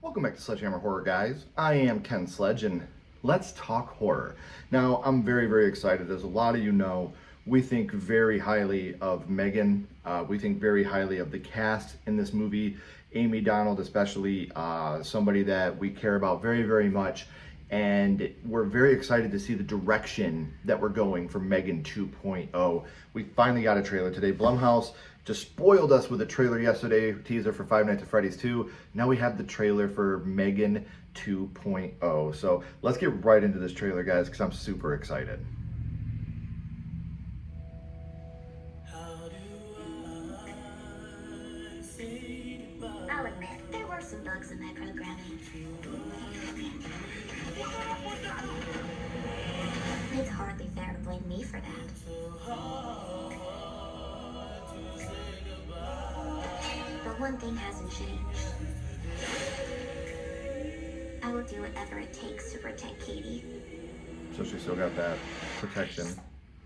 Welcome back to Sledgehammer Horror, guys. I am Ken Sledge, and let's talk horror. Now, I'm very excited. As a lot of you know, we think very highly of M3GAN. We think very highly of the cast in this movie. Amy Donald, especially, somebody that we care about very much. And we're very excited to see the direction that we're going for M3GAN 2.0. We finally got a trailer today. Blumhouse just spoiled us with a trailer yesterday, teaser for Five Nights at Freddy's 2. Now we have the trailer for M3GAN 2.0. So let's get right into this trailer, guys, because I'm super excited. I'll admit, there were some bugs in my programming. It's hardly fair to blame me for that. But one thing hasn't changed. I will do whatever it takes to protect Katie. So she still got that protection.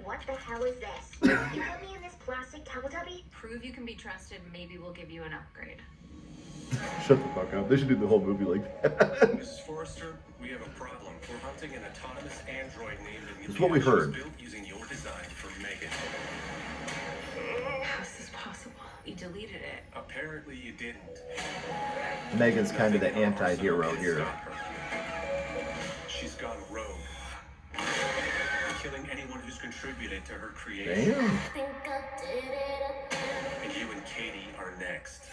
What the hell is this? You put me in this plastic Teletubby? Prove you can be trusted, maybe we'll give you an upgrade. Shut the fuck up. They should do the whole movie like that. Mrs. Forrester, we have a problem. We're hunting an autonomous android named Amelia. That's what we heard. Built using your design for M3GAN. How is this possible? You deleted it. Apparently you didn't. M3GAN's kind of the anti-hero here. She's gone rogue. Killing anyone who's contributed to her creation. Damn. And you and Katie are next.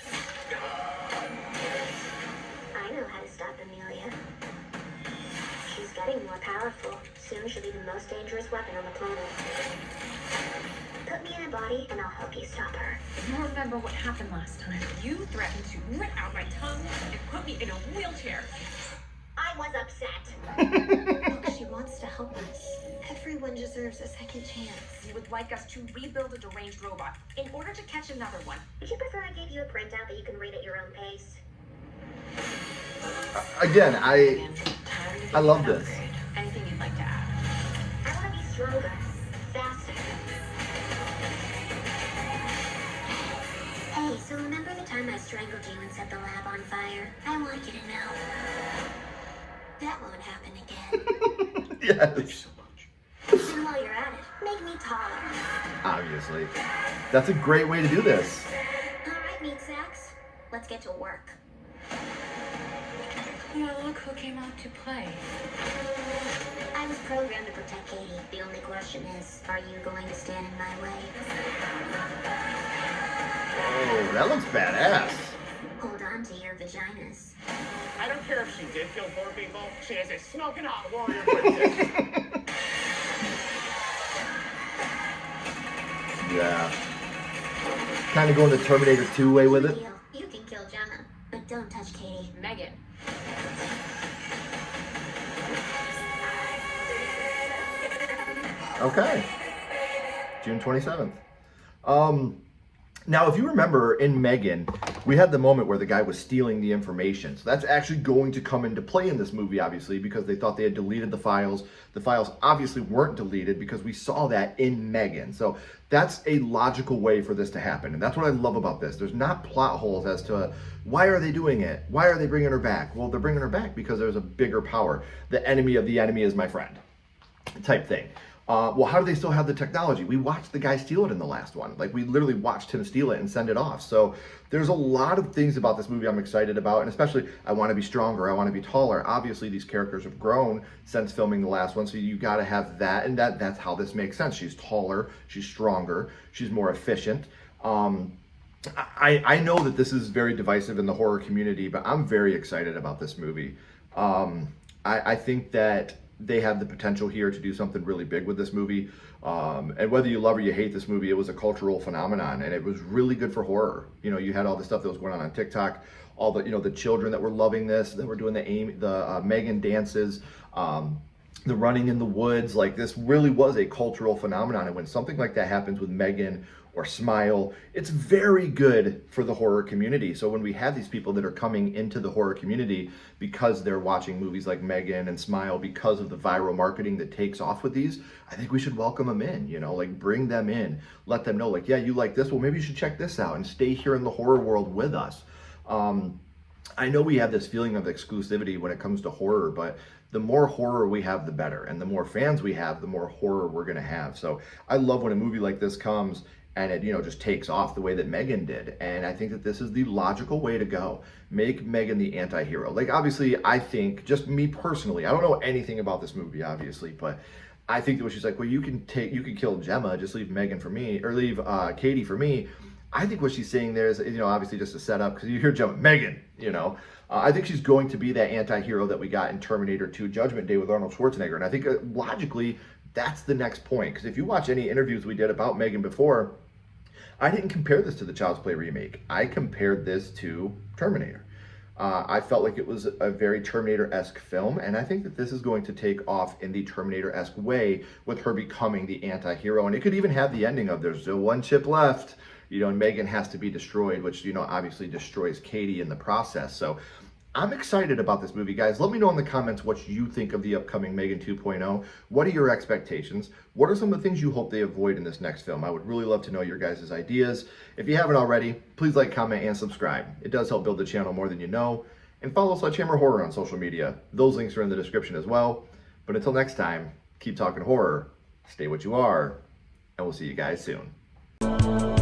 I know how to stop Amelia. She's getting more powerful. Soon she'll be the most dangerous weapon on the planet. Put me in a body and I'll help you stop her. You remember what happened last time? You threatened to rip out my tongue and put me in a wheelchair. I was upset. Look, she wants to help us. Everyone deserves a second chance. You would like us to rebuild a deranged robot in order to catch another one. Would you prefer I gave you a printout that you can read at your own pace? Again, Again, I love this. upgrade. Anything you'd like to add? I want to be stronger, faster. Hey, so remember the time I strangled you and set the lab on fire? I want you to know that won't happen again. Yes. So much. And while you're at it, make me taller. Obviously. That's a great way to do this. All right, meat sacks, let's get to work. Well, look who came out to play. I was programmed to protect Katie. The only question is, are you going to stand in my way? Oh, that looks badass. Hold on to your vaginas. I don't care if she did kill four people. She is a smoking hot warrior princess. Yeah. Kind of going the Terminator 2 way with it. Deal. You can kill Jenna, but don't touch Katie. M3GAN. Okay. June 27th. Now, if you remember in M3GAN, we had the moment where the guy was stealing the information. So that's actually going to come into play in this movie, obviously, because they thought they had deleted the files. The files obviously weren't deleted because we saw that in M3GAN. So that's a logical way for this to happen. And that's what I love about this. There's not plot holes as to why are they doing it? Why are they bringing her back? Well, they're bringing her back because there's a bigger power. The enemy of the enemy is my friend type thing. Well, how do they still have the technology? We watched the guy steal it in the last one. Like, we literally watched him steal it and send it off. So there's a lot of things about this movie I'm excited about. And especially, I want to be stronger. I want to be taller. Obviously, these characters have grown since filming the last one. So you got to have that. And that's how this makes sense. She's taller. She's stronger. She's more efficient. I know that this is very divisive in the horror community, but I'm very excited about this movie. I think that they have the potential here to do something really big with this movie. And whether you love or you hate this movie, it was a cultural phenomenon, and it was really good for horror. You know, you had all the stuff that was going on TikTok, all the, the children that were loving this, that were doing the M3GAN dances, the running in the woods. Like, this really was a cultural phenomenon. And when something like that happens with M3GAN or Smile. It's very good for the horror community. So when we have these people that are coming into the horror community because they're watching movies like M3GAN and Smile, because of the viral marketing that takes off with these, I think we should welcome them in, you know, like bring them in, let them know like, yeah, you like this, well, maybe you should check this out and stay here in the horror world with us. I know we have this feeling of exclusivity when it comes to horror, but the more horror we have, the better. And the more fans we have, the more horror we're going to have. So I love when a movie like this comes and it, you know, just takes off the way that M3GAN did. And I think that this is the logical way to go. Make M3GAN the anti-hero. Like, obviously, I think, just me personally, I don't know anything about this movie, obviously, but I think that when she's like, well, you can kill Gemma, just leave M3GAN for me, or leave Katie for me. I think what she's saying there is, you know, obviously just a setup, because you hear Gemma, M3GAN, you know. I think she's going to be that anti-hero that we got in Terminator 2 Judgment Day with Arnold Schwarzenegger. And I think logically, that's the next point. Because if you watch any interviews we did about M3GAN before, I didn't compare this to the Child's Play remake. I compared this to Terminator. I felt like it was a very Terminator-esque film, and I think that this is going to take off in the Terminator-esque way with her becoming the anti-hero. And it could even have the ending of there's still one chip left, you know, and M3GAN has to be destroyed, which, you know, obviously destroys Katie in the process. So I'm excited about this movie, guys. Let me know in the comments what you think of the upcoming M3GAN 2.0. What are your expectations? What are some of the things you hope they avoid in this next film? I would really love to know your guys' ideas. If you haven't already, please like, comment, and subscribe. It does help build the channel more than you know. And follow Sledgehammer Horror on social media. Those links are in the description as well. But until next time, keep talking horror, stay what you are, and we'll see you guys soon.